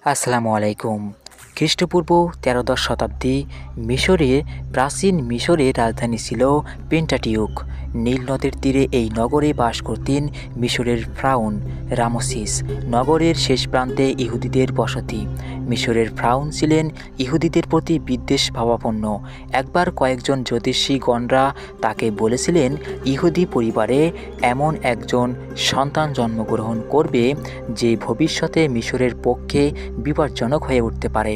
আসসালামু আলাইকুম। খ্রিস্টপূর্ব ১৩দশ শতাব্দী মিশরে প্রাচীন মিশরের রাজধানী ছিল পেন্টাটিউক। নীল নদের তীরে এই নগরে বাস করতেন মিশরের ফ্রাউন রামসিস। নগরের শেষ প্রান্তে ইহুদিদের বসতি। মিশরের ফ্রাউন ছিলেন ইহুদিদের প্রতি বিদ্বেষ ভাবাপন্ন। একবার কয়েকজন জ্যোতিষীগণরা তাকে বলেছিলেন ইহুদি পরিবারে এমন একজন সন্তান জন্মগ্রহণ করবে যে ভবিষ্যতে মিশরের পক্ষে বিপজ্জনক হয়ে উঠতে পারে।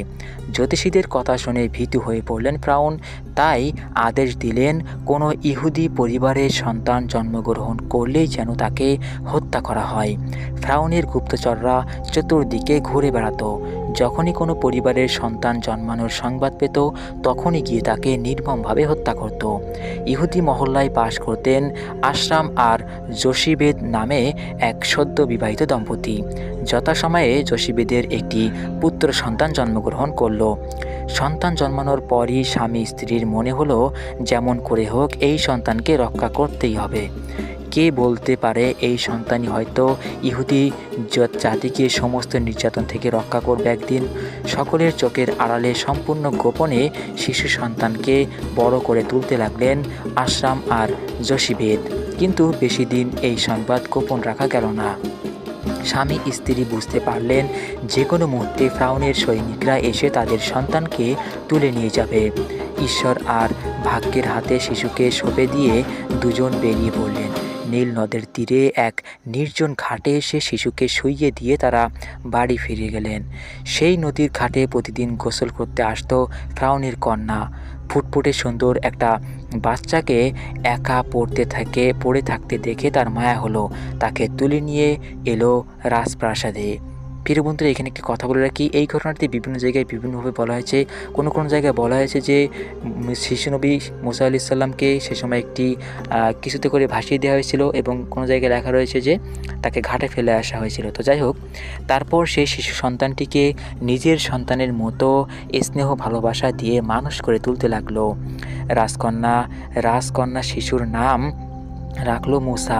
জ্যোতিষীদের কথা শুনে ভীতু হয়ে পড়লেন ফ্রাউন। তাই আদেশ দিলেন কোনো ইহুদি পরিবারের সন্তান জন্মগ্রহণ করলেই যেন তাকে হত্যা করা হয়। ফ্রাউনের গুপ্তচররা চতুর্দিকে ঘুরে বেড়াতো। যখনই কোনো পরিবারের সন্তান জন্মানোর সংবাদ পেত তখনই গিয়ে তাকে নির্মমভাবে হত্যা করত। ইহুদি মহল্লায় বাস করতেন আশরাম আর যোশিবেদ নামে এক সদ্য বিবাহিত দম্পতি। যথাসময়ে যোশিবেদের একটি পুত্র সন্তান জন্মগ্রহণ করল। সন্তান জন্মানোর পরই স্বামী স্ত্রীর মনে হলো যেমন করে হোক এই সন্তানকে রক্ষা করতেই হবে। কে বলতে পারে এই সন্তানই হয়তো ইহুদি জাতিকে সমস্ত নির্যাতন থেকে রক্ষা করবে একদিন। সকলের চোখের আড়ালে সম্পূর্ণ গোপনে শিশু সন্তানকে বড় করে তুলতে লাগলেন আশরাম আর যোশিবেদ। কিন্তু বেশি দিন এই সংবাদ গোপন রাখা গেল না। স্বামী স্ত্রী বুঝতে পারলেন যে কোনো মুহূর্তে ফ্রাউনের সৈনিকরা এসে তাদের সন্তানকে তুলে নিয়ে যাবে। ঈশ্বর আর ভাগ্যের হাতে শিশুকে সঁপে দিয়ে দুজন বেরিয়ে পড়লেন। নীল নদের তীরে এক নির্জন ঘাটে এসে শিশুকে শুইয়ে দিয়ে তারা বাড়ি ফিরে গেলেন। সেই নদীর ঘাটে প্রতিদিন গোসল করতে আসতো ফ্রাউনের কন্যা। ফুটফুটে সুন্দর একটা বাচ্চাকে একা পড়ে থাকতে দেখে তার মায়া হলো। তাকে তুলে নিয়ে এলো রাজপ্রাসাদে। প্রিয় বন্ধুরা, এখানে একটি কথা বলে রাখি, এই ঘটনাটি বিভিন্ন জায়গায় বিভিন্নভাবে বলা হয়েছে। কোনো কোনো জায়গায় বলা হয়েছে যে শিশুনবী মুসা আলাইহিস সালামকে সে সময় একটি কিছুতে করে ভাসিয়ে দেওয়া হয়েছিল, এবং কোনো জায়গায় লেখা রয়েছে যে তাকে ঘাটে ফেলে আসা হয়েছিল। তো যাই হোক, তারপর সেই শিশু সন্তানটিকে নিজের সন্তানের মতো স্নেহ ভালোবাসা দিয়ে মানুষ করে তুলতে লাগলো। রাজকন্যা শিশুর নাম রাখলো মুসা।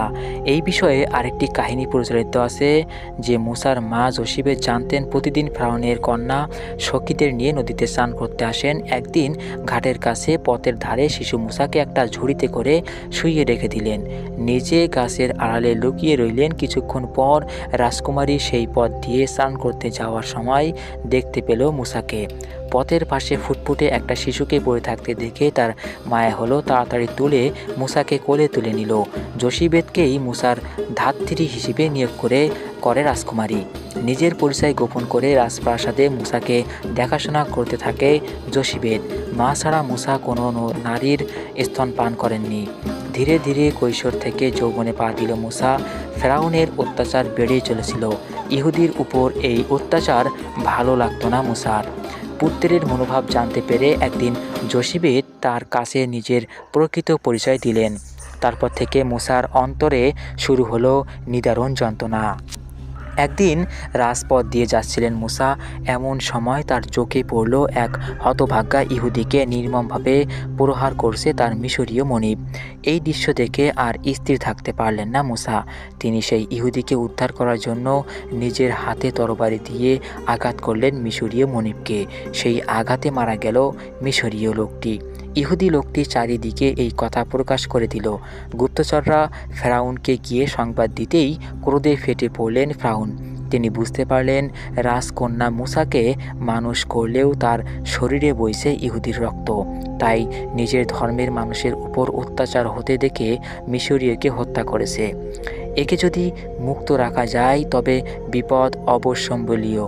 এই বিষয়ে আরেকটি কাহিনী প্রচলিত আছে যে মুসার মা যোশিবেদ জানতেন প্রতিদিন ফ্রাউনের কন্যা সখীদের নিয়ে নদীতে স্নান করতে আসেন। একদিন ঘাটের কাছে পথের ধারে শিশু মুসাকে একটা ঝুড়িতে করে শুইয়ে রেখে দিলেন। নিজে গাছের আড়ালে লুকিয়ে রইলেন। কিছুক্ষণ পর রাজকুমারী সেই পথ দিয়ে স্নান করতে যাওয়ার সময় দেখতে পেল মুসাকে। পথের পাশে ফুটফুটে একটা শিশুকে পড়ে থাকতে দেখে তার মায়া হলো। তাড়াতাড়ি তুলে মুসাকে কোলে তুলে নিল। যোশিবেদকেই মুসার ধাত্রী হিসেবে নিয়োগ করে রাজকুমারী। নিজের পরিচয় গোপন করে রাজপ্রাসাদে মুসাকে দেখাশোনা করতে থাকে যোশিবেদ। মা ছাড়া মুসা কোনো নারীর স্তনপান করেননি। ধীরে ধীরে কৈশোর থেকে যৌবনে পা দিল মুসা। ফেরাউনের অত্যাচার বেড়েই চলেছিল। ইহুদির উপর এই অত্যাচার ভালো লাগতো না মুসার। পুত্রের মনোভাব জানতে পেরে একদিন যোশিবেদ তার কাছে নিজের প্রকৃত পরিচয় দিলেন। তারপর থেকে মুসার অন্তরে শুরু হলো নিদারুণ যন্ত্রণা। একদিন রাজপথ দিয়ে যাচ্ছিলেন মুসা। এমন সময় তার চোখে পড়ল এক হতভাগ্যা ইহুদিকে নির্মমভাবে প্রহার করছে তার মিশরীয় মনিব। এই দৃশ্য দেখে আর স্থির থাকতে পারলেন না মুসা। তিনি সেই ইহুদিকে উদ্ধার করার জন্য নিজের হাতে তরবারি দিয়ে আঘাত করলেন মিশরীয় মনিবকে। সেই আঘাতে মারা গেল মিশরীয় লোকটি। ইহুদি লোকটি চারিদিকে এই কথা প্রকাশ করে দিল। গুপ্তচররা ফেরাউনকে গিয়ে সংবাদ দিতেই ক্রোধে ফেটে পড়লেন ফ্রাউন। তিনি বুঝতে পারলেন রাজকন্যা মুসাকে মানুষ করলেও তার শরীরে বইছে ইহুদির রক্ত। তাই নিজের ধর্মের মানুষের উপর অত্যাচার হতে দেখে মিশরীয়কে হত্যা করেছে। একে যদি মুক্ত রাখা যায় তবে বিপদ অবশ্যম্বলীয়।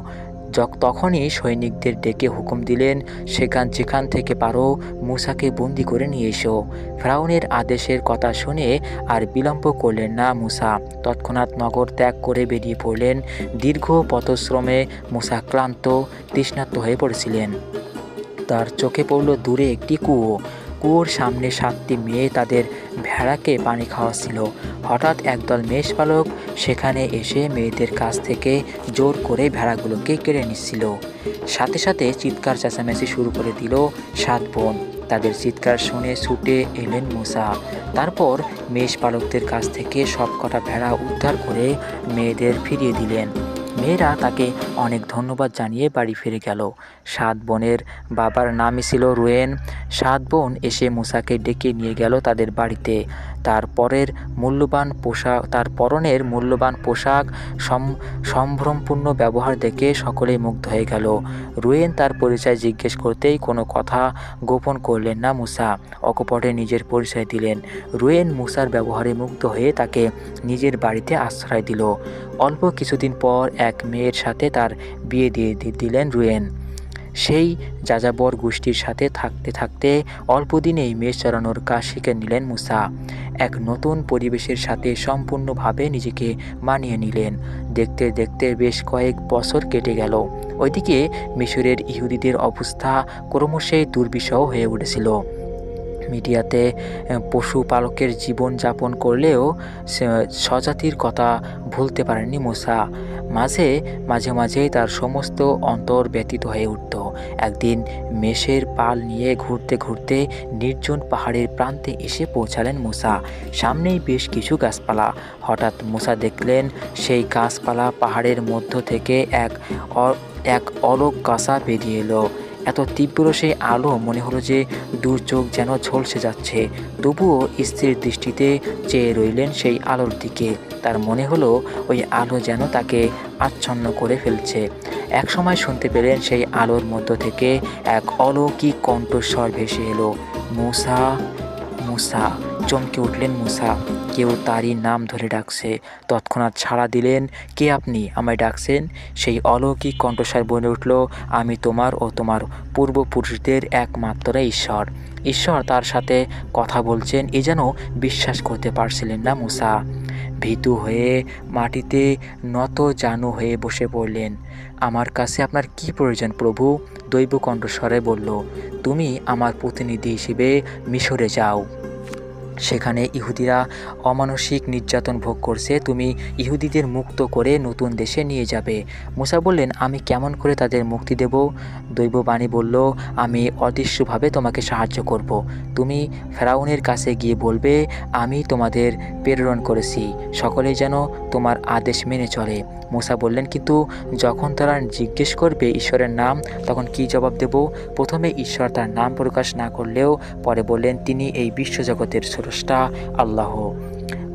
তখনই সৈনিকদের ডেকে হুকুম দিলেন, যেখান থেকে পারো মুসাকে বন্দি করে নিয়ে এসো। ফ্রাউনের আদেশের কথা শুনে আর বিলম্ব করলেন না মুসা। তৎক্ষণাৎ নগর ত্যাগ করে বেরিয়ে পড়লেন। দীর্ঘ পথশ্রমে মুসা ক্লান্ত তৃষ্ণার্ত হয়ে পড়েছিলেন। তার চোখে পড়ল দূরে একটি কুয়ো। কুয়োর সামনে 7টি মেয়ে তাদের ভেড়াকে পানি খাওয়াচ্ছিল। হঠাৎ একদল মেষপালক সেখানে এসে মেয়েদের কাছ থেকে জোর করে ভেড়াগুলোকে কেড়ে নিচ্ছিল। সাথে সাথে চিৎকার চেঁচামেচি শুরু করে দিল 7 বোন। তাদের চিৎকার শুনে ছুটে এলেন মুসা। তারপর মেষপালকদের কাছ থেকে সবকটা ভেড়া উদ্ধার করে মেয়েদের ফিরিয়ে দিলেন। মেয়েরা তাকে অনেক ধন্যবাদ জানিয়ে বাড়ি ফিরে গেল। 7 বোনের বাবার নামই ছিল রুয়েন। 7 বোন এসে মুসাকে ডেকে নিয়ে গেল তাদের বাড়িতে। তার পরনের মূল্যবান পোশাক, সম্ভ্রমপূর্ণ ব্যবহার দেখে সকলেই মুগ্ধ হয়ে গেল। রুয়েন তার পরিচয় জিজ্ঞেস করতেই কোনো কথা গোপন করলেন না মুসা, অকপটে নিজের পরিচয় দিলেন। রুয়েন মুসার ব্যবহারে মুগ্ধ হয়ে তাকে নিজের বাড়িতে আশ্রয় দিল। অল্প কিছুদিন পর এক মেয়ের সাথে তার বিয়ে দিয়ে দিলেন রুয়েন। সেই যাযাবর গোষ্ঠীর সাথে থাকতে থাকতে অল্প দিনেই মেষ চড়ানোর কাজ শিখে নিলেন মুসা। এক নতুন পরিবেশের সাথে সম্পূর্ণভাবে নিজেকে মানিয়ে নিলেন। দেখতে দেখতে বেশ কয়েক বছর কেটে গেল। ওইদিকে মিশরের ইহুদিদের অবস্থা ক্রমশই দুর্বিষহ হয়ে উঠেছিল। মিডিয়াতে পশুপালকের জীবন যাপন করলেও স্বজাতির কথা ভুলতে পারেননি মুসা। মাঝে মাঝেই তার সমস্ত অন্তর ব্যতীত হয়ে উঠত। একদিন মেষের পাল নিয়ে ঘুরতে ঘুরতে নির্জন পাহাড়ের প্রান্তে এসে পৌঁছালেন মুসা। সামনেই বেশ কিছু গাছপালা। হঠাৎ মুসা দেখলেন সেই গাছপালা পাহাড়ের মধ্য থেকে এক অলোক কাঁসা বেরিয়ে এলো। এত তীব্র সেই আলো মনে হলো যে দূর চোখ যেন ঝলসে যাচ্ছে। তবুও স্থির দৃষ্টিতে চেয়ে রইলেন সেই আলোর দিকে। তার মনে হলো ওই আলো যেন তাকে আচ্ছন্ন করে ফেলছে। এক সময় শুনতে পেলেন সেই আলোর মধ্য থেকে এক অলৌকিক কণ্ঠস্বর ভেসে এলো, মুসা মুসা। চমকে উঠলেন মুসা। কেউ তারই নাম ধরে ডাকছে। তৎক্ষণাৎ সাড়া দিলেন, কে আপনি? আমায় ডাকছেন? সেই অলৌকিক কণ্ঠস্বর বলে উঠল, আমি তোমার ও তোমার পূর্বপুরুষদের একমাত্র ঈশ্বর। ঈশ্বর তার সাথে কথা বলছেন এ যেন বিশ্বাস করতে পারছিলেন না মুসা। ভীতু হয়ে মাটিতে নত জানু হয়ে বসে পড়লেন। আমার কাছে আপনার কি প্রয়োজন প্রভু? দৈব কণ্ঠস্বরে বলল, তুমি আমার প্রতিনিধি হিসেবে মিশরে যাও। সেখানে ইহুদিরা অমানসিক নির্যাতন ভোগ করছে। তুমি ইহুদিদের মুক্ত করে নতুন দেশে নিয়ে যাবে। মুসা বললেন, আমি কেমন করে তাদের মুক্তি দেব? দৈববাণী বলল, আমি অদৃশ্যভাবে তোমাকে সাহায্য করব। তুমি ফেরাউনের কাছে গিয়ে বলবে, আমি তোমাদের প্রেরণ করেছি, সকলে যেন তোমার আদেশ মেনে চলে। মুসা বললেন, কিন্তু যখন তারা জিজ্ঞেস করবে ঈশ্বরের নাম, তখন কি জবাব দেব? প্রথমে ঈশ্বর তার নাম প্রকাশ না করলেও পরে বললেন, তিনি এই বিশ্বজগতের স্রষ্টা আল্লাহ।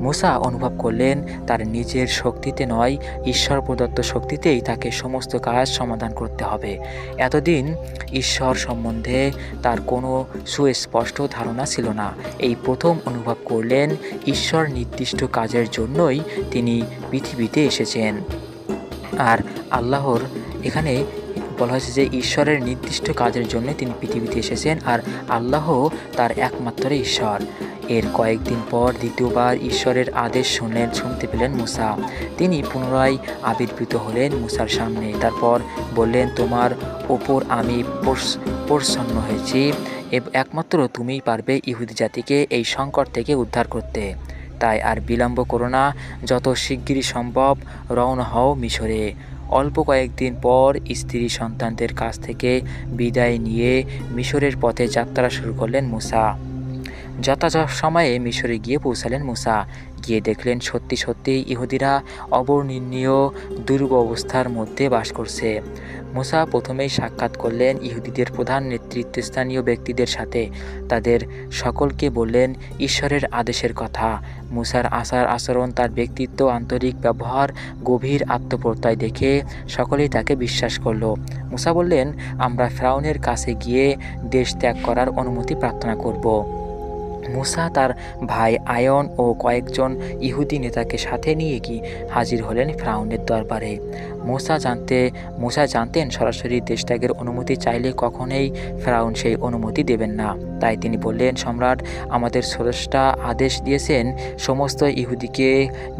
মুসা অনুভব করলেন তার নিজের শক্তিতে নয়, ঈশ্বর প্রদত্ত শক্তিতেই তাকে সমস্ত কাজ সমাধান করতে হবে। এতদিন ঈশ্বর সম্বন্ধে তার কোনো সুস্পষ্ট ধারণা ছিল না। এই প্রথম অনুভব করলেন ঈশ্বর নির্দিষ্ট কাজের জন্যই তিনি পৃথিবীতে এসেছেন। আর আল্লাহর এখানে বলা হয়েছে যে ঈশ্বরের নির্দিষ্ট কাজের জন্য তিনি পৃথিবীতে এসেছেন, আর আল্লাহ তার একমাত্র ঈশ্বর। এর কয়েকদিন পর দ্বিতীয়বার ঈশ্বরের আদেশ শুনতে পেলেন মুসা। তিনি পুনরায় আবির্ভূত হলেন মুসার সামনে। তারপর বললেন, তোমার ওপর আমি প্রসন্ন হয়েছি। একমাত্র তুমিই পারবে ইহুদি জাতিকে এই সংকট থেকে উদ্ধার করতে। তাই আর বিলম্ব করো না, যত শিগগিরই সম্ভব রওনা হও মিশরে। অল্প কয়েকদিন পর স্ত্রী সন্তানদের কাছ থেকে বিদায় নিয়ে মিশরের পথে যাত্রা শুরু করলেন মুসা। যথাযথ সময়ে মিশরে গিয়ে পৌঁছালেন মুসা। গিয়ে দেখলেন সত্যি সত্যি ইহুদিরা অবর্ণনীয় দুরবস্থার মধ্যে বাস করছে। মুসা প্রথমেই সাক্ষাৎ করলেন ইহুদিদের প্রধান নেতৃত্বস্থানীয় ব্যক্তিদের সাথে। তাদের সকলকে বললেন ঈশ্বরের আদেশের কথা। মুসার আচার আচরণ, তার ব্যক্তিত্ব, আন্তরিক ব্যবহার, গভীর আত্মপ্রত্যয় দেখে সকলেই তাকে বিশ্বাস করল। মুসা বললেন, আমরা ফেরাউনের কাছে গিয়ে দেশ ত্যাগ করার অনুমতি প্রার্থনা করব। মুসা তার ভাই আয়ন ও কয়েকজন ইহুদি নেতাকে সাথে নিয়ে হাজির হলেন ফেরাউনের দরবারে। মুসা জানতেন সরাসরি দেশত্যাগের অনুমতি চাইলে কখনোই ফেরাউন সেই অনুমতি দেবেন না। তাই তিনি বললেন, সম্রাট, আমাদের স্রষ্টা আদেশ দিয়েছেন সমস্ত ইহুদিকে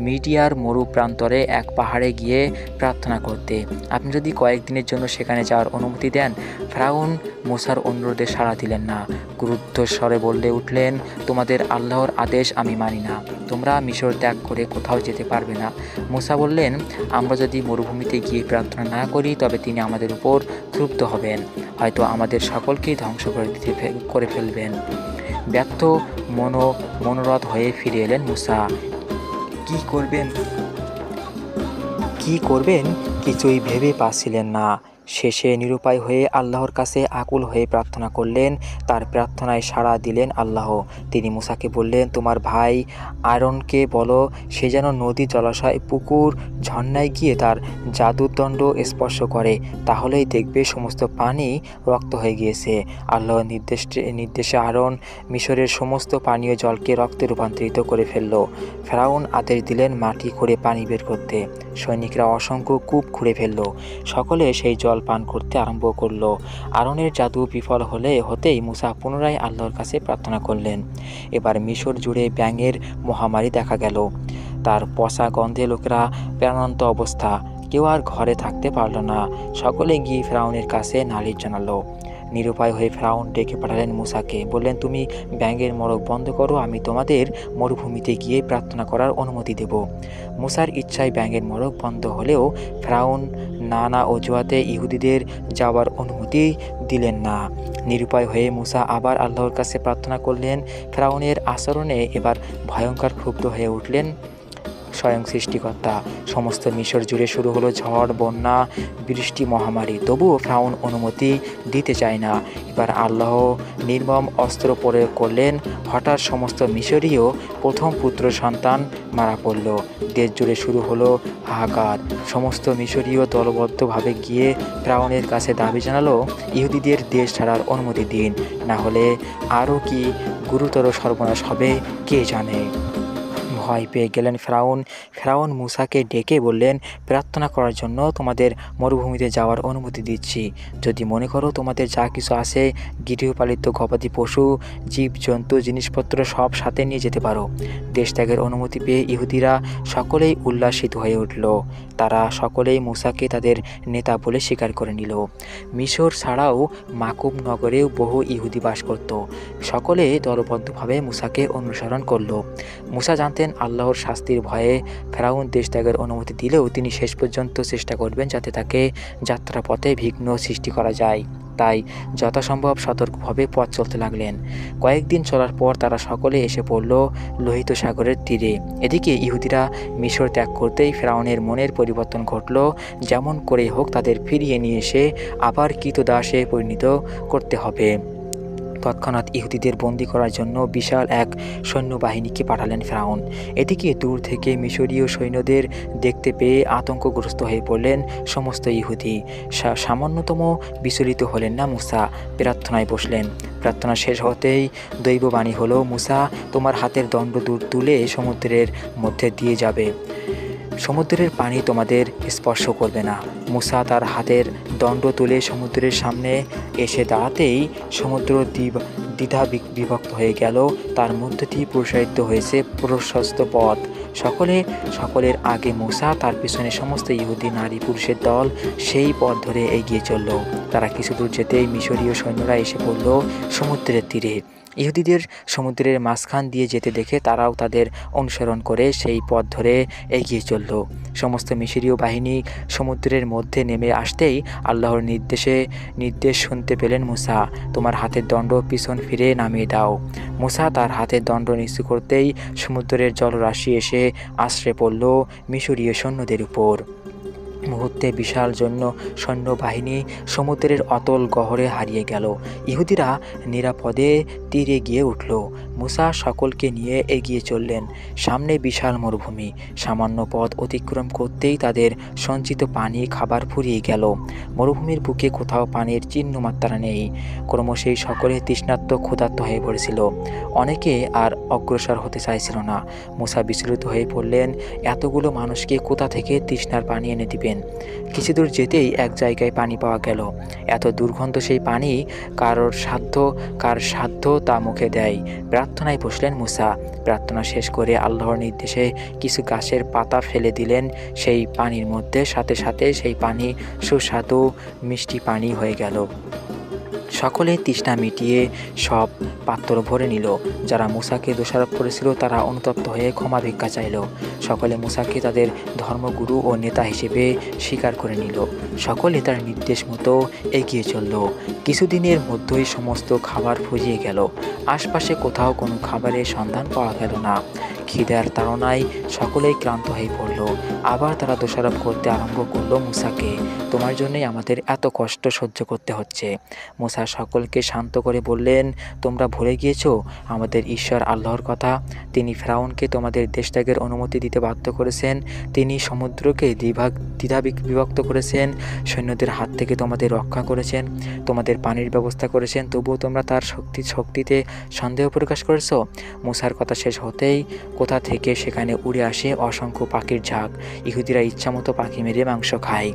মিডিয়ার মরু প্রান্তরে এক পাহাড়ে গিয়ে প্রার্থনা করতে। আপনি যদি কয়েকদিনের জন্য সেখানে যাওয়ার অনুমতি দেন। ফেরাউন মুসার অনুরোধে সাড়া দিলেন না। ক্রুদ্ধস্বরে বলে উঠলেন, তোমাদের আল্লাহর আদেশ আমি মানি না। তোমরা মিশর ত্যাগ করে কোথাও যেতে পারবে না। মুসা বললেন, আমরা যদি মরুভূমিতে গিয়ে প্রার্থনা না করি তবে তিনি আমাদের উপর ক্রুদ্ধ হবেন, হয়তো আমাদের সকলকেই ধ্বংস করে ফেলবেন। ব্যর্থ মনোরথ হয়ে ফিরে এলেন মুসা। কি করবেন কিছুই ভেবে পাচ্ছিলেন না। শেষে নিরুপায় হয়ে আল্লাহর কাছে আকুল হয়ে প্রার্থনা করলেন। তার প্রার্থনায় সাড়া দিলেন আল্লাহ। তিনি মুসাকে বললেন, তোমার ভাই আরনকে বলো সে যেন নদী, জলাশয়, পুকুর, ঝর্ণায় গিয়ে তার জাদুর দণ্ড স্পর্শ করে, তাহলেই দেখবে সমস্ত পানি রক্ত হয়ে গিয়েছে। আল্লাহর নির্দেশে আরন মিশরের সমস্ত পানীয় জলকে রক্তে রূপান্তরিত করে ফেলল। ফেরাউন আদেশ দিলেন মাটি খুঁড়ে পানি বের করতে। সৈনিকরা অসংখ্য কূপ খুঁড়ে ফেলল। সকলে সেই জল পান করতে আরম্ভ করল। আরনের জাদু বিফল হতেই মুসা পুনরায় আল্লাহর কাছে প্রার্থনা করলেন। এবার মিশর জুড়ে ব্যাঙের মহামারী দেখা গেল। তার পচা গন্ধে লোকেরা প্রাণান্ত অবস্থা, কেউ আর ঘরে থাকতে পারল না। সকলে গিয়ে ফেরাউনের কাছে নালিশ জানালো। নিরুপায় হয়ে ফেরাউন ডেকে পাঠালেন মুসাকে, বললেন, তুমি ব্যাঙের মড়ক বন্ধ করো, আমি তোমাদের মরুভূমিতে গিয়ে প্রার্থনা করার অনুমতি দেব। মুসার ইচ্ছায় ব্যাঙের মড়ক বন্ধ হলেও ফেরাউন নানা অজুহাতে ইহুদিদের যাওয়ার অনুমতি দিলেন না। নিরুপায় হয়ে মুসা আবার আল্লাহর কাছে প্রার্থনা করলেন। ফেরাউনের আচরণে এবার ভয়ঙ্কর ক্ষুব্ধ হয়ে উঠলেন স্বয়ং সৃষ্টিকর্তা। সমস্ত মিশর জুড়ে শুরু হলো ঝড়, বন্যা, বৃষ্টি, মহামারী। তবুও ফেরাউন অনুমতি দিতে চায় না। এবার আল্লাহ নির্মম অস্ত্র প্রয়োগ করলেন। হঠাৎ সমস্ত মিশরীয় প্রথম পুত্র সন্তান মারা পড়ল। দেশ জুড়ে শুরু হলো হাহাকার। সমস্ত মিশরীয় দলবদ্ধভাবে গিয়ে ফেরাউনের কাছে দাবি জানালো, ইহুদিদের দেশ ছাড়ার অনুমতি দিন, না হলে আরও কি গুরুতর সর্বনাশ হবে কে জানে। ভয় পেয়ে গেলেন ফেরাউন মুসাকে ডেকে বললেন, প্রার্থনা করার জন্য তোমাদের মরুভূমিতে যাওয়ার অনুমতি দিচ্ছি। যদি মনে করো তোমাদের যা কিছু আছে, গৃহপালিত গবাদি পশু, জীবজন্তু, জিনিসপত্র সব সাথে নিয়ে যেতে পারো। দেশ ত্যাগের অনুমতি পেয়ে ইহুদিরা সকলেই উল্লাসিত হয়ে উঠল। তারা সকলেই মুসাকে তাদের নেতা বলে স্বীকার করে নিল। মিশর ছাড়াও মাকুব নগরেও বহু ইহুদি বাস করত। সকলে দলবদ্ধভাবে মুসাকে অনুসরণ করল। মুসা জানতেন আল্লাহর শাস্তির ভয়ে ফেরাউন দেশ ত্যাগের অনুমতি দিলেও তিনি শেষ পর্যন্ত চেষ্টা করবেন যাতে তাকে যাত্রাপথে বিঘ্ন সৃষ্টি করা যায়। তাই যথাসম্ভব সতর্কভাবে পথ চলতে লাগলেন। কয়েকদিন চলার পর তারা সকলে এসে পড়ল লোহিত সাগরের তীরে। এদিকে ইহুদিরা মিশর ত্যাগ করতেই ফেরাউনের মনের পরিবর্তন ঘটল। যেমন করেই হোক তাদের ফিরিয়ে নিয়ে এসে আবার কৃতদাসে পরিণত করতে হবে। তৎক্ষণাৎ ইহুদিদের বন্দী করার জন্য বিশাল এক সৈন্যবাহিনীকে পাঠালেন ফেরাউন। এদিকে দূর থেকে মিশরীয় সৈন্যদের দেখতে পেয়ে আতঙ্কগ্রস্ত হয়ে পড়লেন সমস্ত ইহুদি। সামান্যতম বিচলিত হলেন না মুসা, প্রার্থনায় বসলেন। প্রার্থনা শেষ হতেই দৈববাণী হলো, মুসা তোমার হাতের দণ্ড দূর তুলে সমুদ্রের মধ্যে দিয়ে যাবে, সমুদ্রের পানি তোমাদের স্পর্শ করবে না। মুসা তার হাতের দণ্ড তুলে সমুদ্রের সামনে এসে দাঁড়াতেই সমুদ্র দ্বিধা বিভক্ত হয়ে গেল। তার মধ্য দিয়ে প্রসারিত হয়েছে প্রশস্ত পথ। সকলের আগে মুসা, তার পিছনে সমস্ত ইহুদি নারী পুরুষের দল সেই পথ ধরে এগিয়ে চলল। তারা কিছু দূর যেতেই মিশরীয় সৈন্যরা এসে পড়ল সমুদ্রের তীরে। ইহুদিদের সমুদ্রের মাঝখান দিয়ে যেতে দেখে তারাও তাদের অনুসরণ করে সেই পথ ধরে এগিয়ে চলল। সমস্ত মিশরীয় বাহিনী সমুদ্রের মধ্যে নেমে আসতেই আল্লাহর নির্দেশ শুনতে পেলেন মুসা, তোমার হাতের দণ্ড পিছন ফিরে নামিয়ে দাও। মুসা তার হাতের দণ্ড নিচু করতেই সমুদ্রের জলরাশি এসে আশ্রে পড়ল মিশরীয় সৈন্যদের উপর। মুহূর্তে বিশাল সৈন্যবাহিনী সমুদ্রের অতল গহরে হারিয়ে গেল। ইহুদিরা নিরাপদে তীরে গিয়ে উঠল। মুসা সকলকে নিয়ে এগিয়ে চললেন। সামনে বিশাল মরুভূমি। সামান্য পথ অতিক্রম করতেই তাদের সঞ্চিত পানি, খাবার ফুরিয়ে গেল। মরুভূমির বুকে কোথাও পানির চিহ্ন মাত্রা নেই। ক্রমশই সকলে তৃষ্ণার্ত, ক্ষুধার্ত হয়ে পড়েছিল। অনেকে আর অগ্রসর হতে চাইছিল না। মুসা বিচলিত হয়ে পড়লেন, এতগুলো মানুষকে কোথা থেকে তৃষ্ণার পানি এনে দিবেন। কিছু দূর যেতেই এক জায়গায় পানি পাওয়া গেল। এত দুর্গন্ধ সেই পানি কার সাধ্য তা মুখে দেয়। প্রার্থনায় বসলেন মুসা। প্রার্থনা শেষ করে আল্লাহর নির্দেশে কিছু গাছের পাতা ফেলে দিলেন সেই পানির মধ্যে। সাথে সাথে সেই পানি সুস্বাদু মিষ্টি পানি হয়ে গেল। সকলে তৃষ্ণা মিটিয়ে সব পাত্র ভরে নিল। যারা মুসাকে দোষারোপ করেছিল তারা অনুতপ্ত হয়ে ক্ষমা ভিক্ষা চাইল। সকলে মুসাকে তাদের ধর্মগুরু ও নেতা হিসেবে স্বীকার করে নিল। সকলে তার নির্দেশ মতো এগিয়ে চলল। কিছুদিনের মধ্যেই সমস্ত খাবার ফুরিয়ে গেল। আশপাশে কোথাও কোনো খাবারের সন্ধান পাওয়া গেল না। খিদার তাড়নায় সকলেই ক্লান্ত হয়ে পড়ল। আবার তারা দোষারোপ করতে আরম্ভ করলো মুসাকে, তোমার জন্যই আমাদের এত কষ্ট সহ্য করতে হচ্ছে। মুসা সকলকে শান্ত করে বললেন, তোমরা ভুলে গিয়েছো আমাদের ঈশ্বর আল্লাহর কথা। তিনি ফেরাউনকে তোমাদের দেশ ত্যাগের অনুমতি দিতে বাধ্য করেছেন, তিনি সমুদ্রকে দ্বিধা বিভক্ত করেছেন, সৈন্যদের হাত থেকে তোমাদের রক্ষা করেছেন, তোমাদের পানির ব্যবস্থা করেছেন, তবুও তোমরা তার শক্তিতে সন্দেহ প্রকাশ করেছো। মুসার কথা শেষ হতেই কোথা থেকে সেখানে উড়ে আসে অসংখ্য পাখির ঝাঁক। ইহুদিরা ইচ্ছামতো পাখি মেরে মাংস খায়,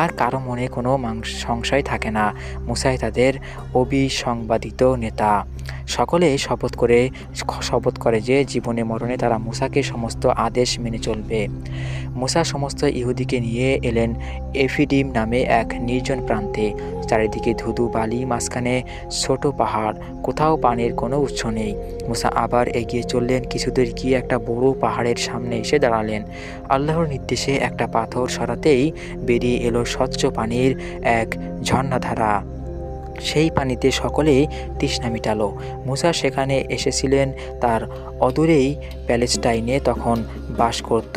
আর কারো মনে কোনো সংশয় থাকে না, মুসাই তাদের অবিসংবাদিত নেতা। সকলে শপথ করে যে জীবনে মরণে তারা মুসাকে সমস্ত আদেশ মেনে চলবে। মুসা সমস্ত ইহুদিকে নিয়ে এলেন এফিডিম নামে এক নির্জন প্রান্তে। চারিদিকে ধুধু বালি, মাঝখানে ছোট পাহাড়, কোথাও পানির কোনো উৎস নেই। মুসা আবার এগিয়ে চললেন। কিছুদূর গিয়ে একটা বড় পাহাড়ের সামনে এসে দাঁড়ালেন। আল্লাহর নির্দেশে একটা পাথর সরাতেই বেরিয়ে এলো স্বচ্ছ পানির এক ঝর্ণাধারা। সেই পানিতে সকলেই তৃষ্ণা মিটালো। মুসা সেখানে এসেছিলেন তার অদূরেই প্যালেস্টাইনে তখন বাস করত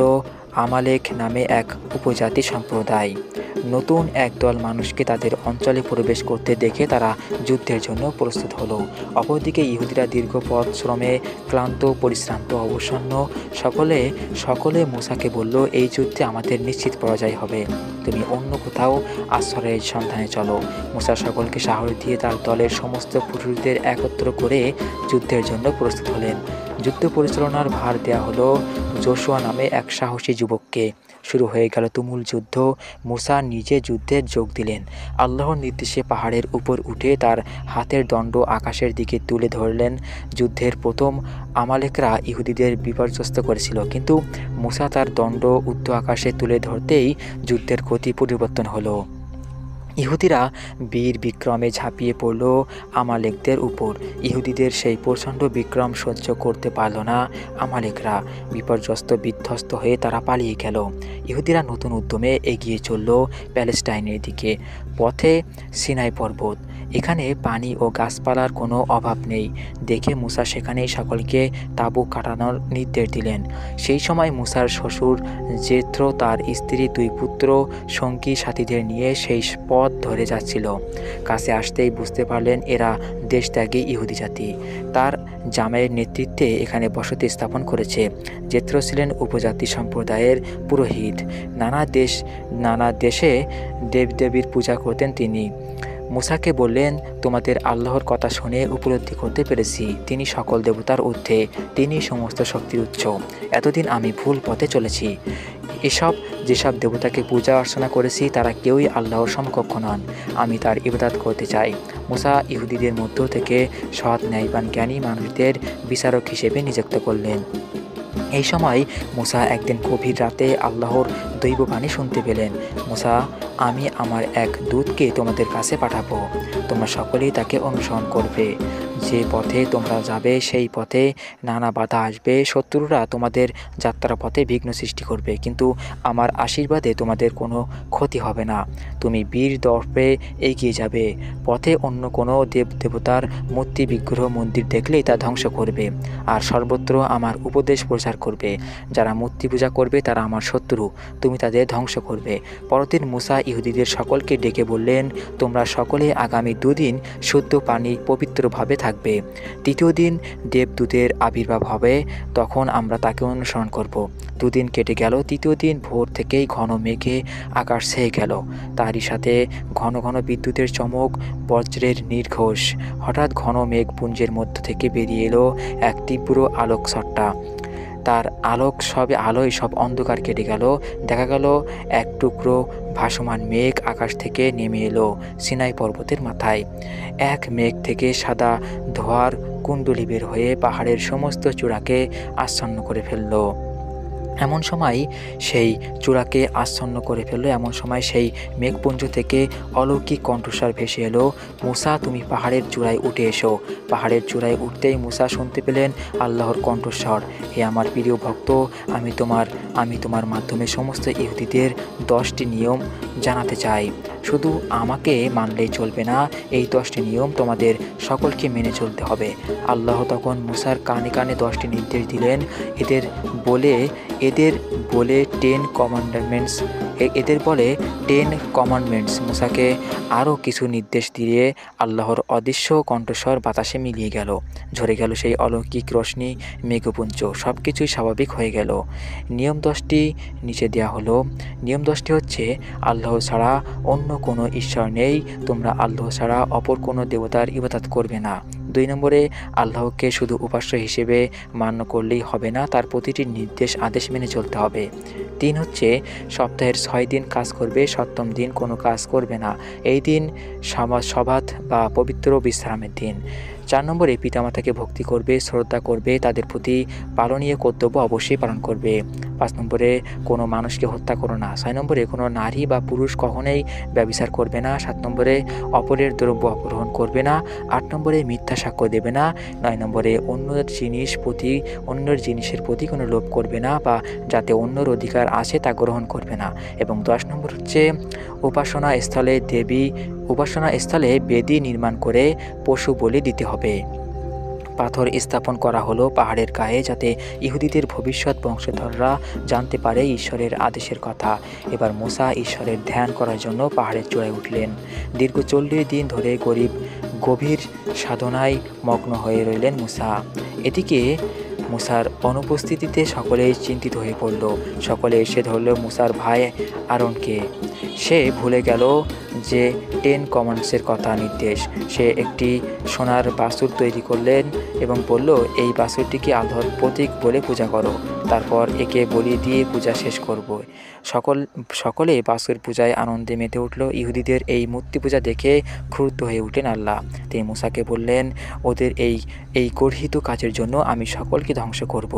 আমালেক নামে এক উপজাতি সম্প্রদায়। নতুন একদল মানুষকে তাদের অঞ্চলে প্রবেশ করতে দেখে তারা যুদ্ধের জন্য প্রস্তুত হলো। অপরদিকে ইহুদিরা দীর্ঘ পথ শ্রমে ক্লান্ত, পরিশ্রান্ত, অবসন্ন। সকলে মুসাকে বলল, এই যুদ্ধে আমাদের নিশ্চিত পরাজয় হবে, তুমি অন্য কোথাও আশ্রয়ের সন্ধানে চলো। মুসা সকলকে সাহস দিয়ে তার দলের সমস্ত পুরুষদের একত্র করে যুদ্ধের জন্য প্রস্তুত হলেন। যুদ্ধ পরিচালনার ভার দেয়া হলো যোশুয়া নামে এক সাহসী যুবককে। শুরু হয়ে গেল তুমুল যুদ্ধ। মুসা নিজে যুদ্ধে যোগ দিলেন। আল্লাহর নির্দেশে পাহাড়ের উপর উঠে তার হাতের দণ্ড আকাশের দিকে তুলে ধরলেন। যুদ্ধের প্রথম আমালেকরা ইহুদিদের বিপর্যস্ত করেছিল, কিন্তু মুসা তার দণ্ড ঊর্ধ্ব আকাশে তুলে ধরতেই যুদ্ধের গতি পরিবর্তন হলো। ইহুদিরা বীর বিক্রমে ঝাঁপিয়ে পড়ল আমালেকদের উপর। ইহুদিদের সেই প্রচণ্ড বিক্রম সহ্য করতে পারল না আমালেকরা। বিপর্যস্ত বিধ্বস্ত হয়ে তারা পালিয়ে গেল। ইহুদিরা নতুন উদ্যমে এগিয়ে চলল প্যালেস্টাইনের দিকে। পথে সিনাই পর্বত, এখানে পানি ও গাছপালার কোনো অভাব নেই দেখে মুসা সেখানেই সকলকে তাঁবু কাটানোর নির্দেশ দিলেন। সেই সময় মুসার শ্বশুর জেথ্রো তার স্ত্রী, 2 পুত্র, সঙ্গী সাথীদের নিয়ে সেই পথ ধরে যাচ্ছিল। কাছে আসতেই বুঝতে পারলেন এরা দেশত্যাগী ইহুদি জাতি। তার জামাইয়ের নেতৃত্বে এখানে বসতি স্থাপন করেছে। জেথ্রো ছিলেন উপজাতি সম্প্রদায়ের পুরোহিত। নানা দেশে দেবদেবীর পূজা করতেন তিনি। মুসাকে বললেন, তোমাদের আল্লাহর কথা শুনে উপলব্ধি করতে পেরেছি তিনি সকল দেবতার ঊর্ধ্বে, তিনি সমস্ত শক্তির উৎস। এতদিন আমি ভুল পথে চলেছি। যেসব দেবতাকে পূজা অর্চনা করেছি তারা কেউই আল্লাহর সমকক্ষ নন। আমি তার ইবাদত করতে চাই। মুসা ইহুদিদের মধ্য থেকে সৎ, ন্যায়বান, জ্ঞানী মানুষদের বিচারক হিসেবে নিযুক্ত করলেন। এই সময় মুসা একদিন গভীর রাতে আল্লাহর দৈববাণী শুনতে পেলেন। মুসা, আমি আমার এক দূতকে তোমাদের কাছে পাঠাবো, তোমরা সকলেই তাকে অনুসরণ করবে। যে পথে তোমরা যাবে সেই পথে নানা বাধা আসবে, শত্রুরা তোমাদের যাত্রা পথে বিঘ্ন সৃষ্টি করবে, কিন্তু আমার আশীর্বাদে তোমাদের কোনো ক্ষতি হবে না। তুমি বীর দর্পে এগিয়ে যাবে। পথে অন্য কোনো দেবতার মূর্তি, বিগ্রহ, মন্দির দেখলেই তা ধ্বংস করবে, আর সর্বত্র আমার উপদেশ প্রচার করবে। যারা মূর্তি পূজা করবে তারা আমার শত্রু, তুমি তাদের ধ্বংস করবে। পরদিন মুসা ইহুদিদের সকলকে ডেকে বললেন, তোমরা সকলে আগামী 2 দিন শুদ্ধ পানি পবিত্রভাবে থাকবে। 3য় দিন দেবদূতের আবির্ভাব হবে, তখন আমরা তাকে অনুসরণ করব। 2 দিন কেটে গেল। 3য় দিন ভোর থেকেই ঘন মেঘে আকাশ ছেয়ে গেল। তারই সাথে ঘন ঘন বিদ্যুতের চমক, বজ্রের নির্ঘোষ। হঠাৎ ঘন মেঘপুঞ্জের মধ্য থেকে বেরিয়ে এলো এক তীব্র আলোকসট্টা। তার আলোয় সব অন্ধকার কেটে গেল। দেখা গেল এক টুকরো ভাসমান মেঘ আকাশ থেকে নেমে এলো সিনাই পর্বতের মাথায়। এক মেঘ থেকে সাদা ধোঁয়ার কুণ্ডলী বের হয়ে পাহাড়ের সমস্ত চূড়াকে আচ্ছন্ন করে ফেলল। এমন সময় সেই মেঘপুঞ্জ থেকে অলৌকিক কণ্ঠস্বর ভেসে এলো, মুসা, তুমি পাহাড়ের চূড়ায় উঠে এসো। পাহাড়ের চূড়ায় উঠতেই মুসা শুনতে পেলেন আল্লাহর কণ্ঠস্বর, হে আমার প্রিয় ভক্ত, আমি তোমার মাধ্যমে সমস্ত ইহুদিদের 10টি নিয়ম জানাতে চাই। শুধু আমাকে মানলেই চলবে না, এই 10টি নিয়ম তোমাদের সকলকে মেনে চলতে হবে। আল্লাহ তখন মুসার কানে কানে 10টি নির্দেশ দিলেন। এদের বলে এদের বলে 10 কমান্ডমেন্টস এদের বলে 10 কমান্ডমেন্টস। মুসাকে আরও কিছু নির্দেশ দিয়ে আল্লাহর অদৃশ্য কণ্ঠস্বর বাতাসে মিলিয়ে গেল। ঝরে গেল সেই অলৌকিক রশ্মি, মেঘপুঞ্জ, সব কিছুই স্বাভাবিক হয়ে গেল। নিয়ম 10টি নিচে দেওয়া হলো। নিয়ম 10টি হচ্ছে: আল্লাহ ছাড়া অন্য কোনো ঈশ্বর নেই, তোমরা আল্লাহ ছাড়া অপর কোনো দেবতার ইবাদত করবে না। 2 নম্বরে, আল্লাহকে শুধু উপাস্য হিসেবে মান্য করলেই হবে না, তার প্রতিটি নির্দেশ আদেশ মেনে চলতে হবে। 3 হচ্ছে, সপ্তাহের 6 দিন কাজ করবে, 7ম দিন কোনো কাজ করবে না। এই দিন সবাত বা পবিত্র বিশ্রামের দিন। 4 নম্বরে, পিতামাতাকে ভক্তি করবে, শ্রদ্ধা করবে, তাদের প্রতি পালনীয় কর্তব্য অবশ্যই পালন করবে। 5 নম্বরে, কোনো মানুষকে হত্যা করো না। 6 নম্বরে, কোনো নারী বা পুরুষ কখনোই ব্যভিচার করবে না। 7 নম্বরে, অপরের দ্রব্য অপহরণ করবে না। 8 নম্বরে, মিথ্যা সাক্ষ্য দেবে না। 9 নম্বরে, অন্যের জিনিসের প্রতি কোনো লোভ করবে না বা যাতে অন্যর অধিকার আছে তা গ্রহণ করবে না। এবং 10 নম্বর হচ্ছে, উপাসনা স্থলে বেদি নির্মাণ করে পশু বলি দিতে হবে। পাথর স্থাপন করা হলো পাহাড়ের গায়ে, যাতে ইহুদিদের ভবিষ্যৎ বংশধররা জানতে পারে ঈশ্বরের আদেশের কথা। এবার মুসা ঈশ্বরের ধ্যান করার জন্য পাহাড়ের চূড়ায় উঠলেন। দীর্ঘ 40 দিন ধরে গভীর সাধনায় মগ্ন হয়ে রইলেন মুসা। এদিকে মুসার অনুপস্থিতিতে সকলেই চিন্তিত হয়ে পড়ল। সকলে এসে ধরল মুসার ভাই আরনকে। সে ভুলে গেল যে 10 কমান্ডসের কথা নির্দেশ। সে একটি সোনার বাছুর তৈরি করলেন এবং বলল, এই বাছুরটিকে আল্লাহর প্রতীক বলে পূজা করো, তারপর একে বলি দিয়ে পূজা শেষ করব। সকলে বাছুর পূজায় আনন্দে মেতে উঠল। ইহুদিদের এই মূর্তি পূজা দেখে ক্রুদ্ধ হয়ে উঠলেন আল্লাহ। তিনি মুসাকে বললেন, ওদের এই গর্হিত কাজের জন্য আমি সকলকে ধ্বংস করব,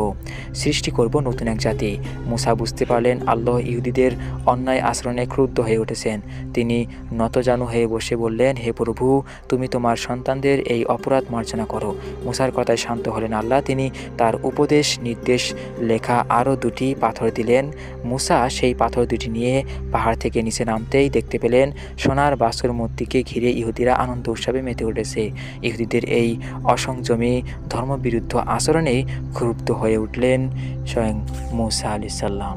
সৃষ্টি করব নতুন এক জাতি। মুসা বুঝতে পারলেন আল্লাহ ইহুদিদের অন্যায় আচরণে ক্রুদ্ধ হয়ে উঠেছেন। তিনি নতজানু হয়ে বসে বললেন, হে প্রভু, তুমি তোমার সন্তানদের এই অপরাধ মার্জনা করো। মুসার কথায় শান্ত হলেন আল্লাহ। তিনি তার উপদেশ নির্দেশ লেখা আরও 2টি পাথর দিলেন। মুসা সেই পাথর 2টি নিয়ে পাহাড় থেকে নিচে নামতেই দেখতে পেলেন সোনার বাছুর মূর্তিকে ঘিরে ইহুদিরা আনন্দ উৎসবে মেতে উঠেছে। ইহুদিদের এই অসংযমী ধর্মবিরুদ্ধ আচরণে ক্ষুব্ধ হয়ে উঠলেন স্বয়ং মুসা আলাইহিস সালাম।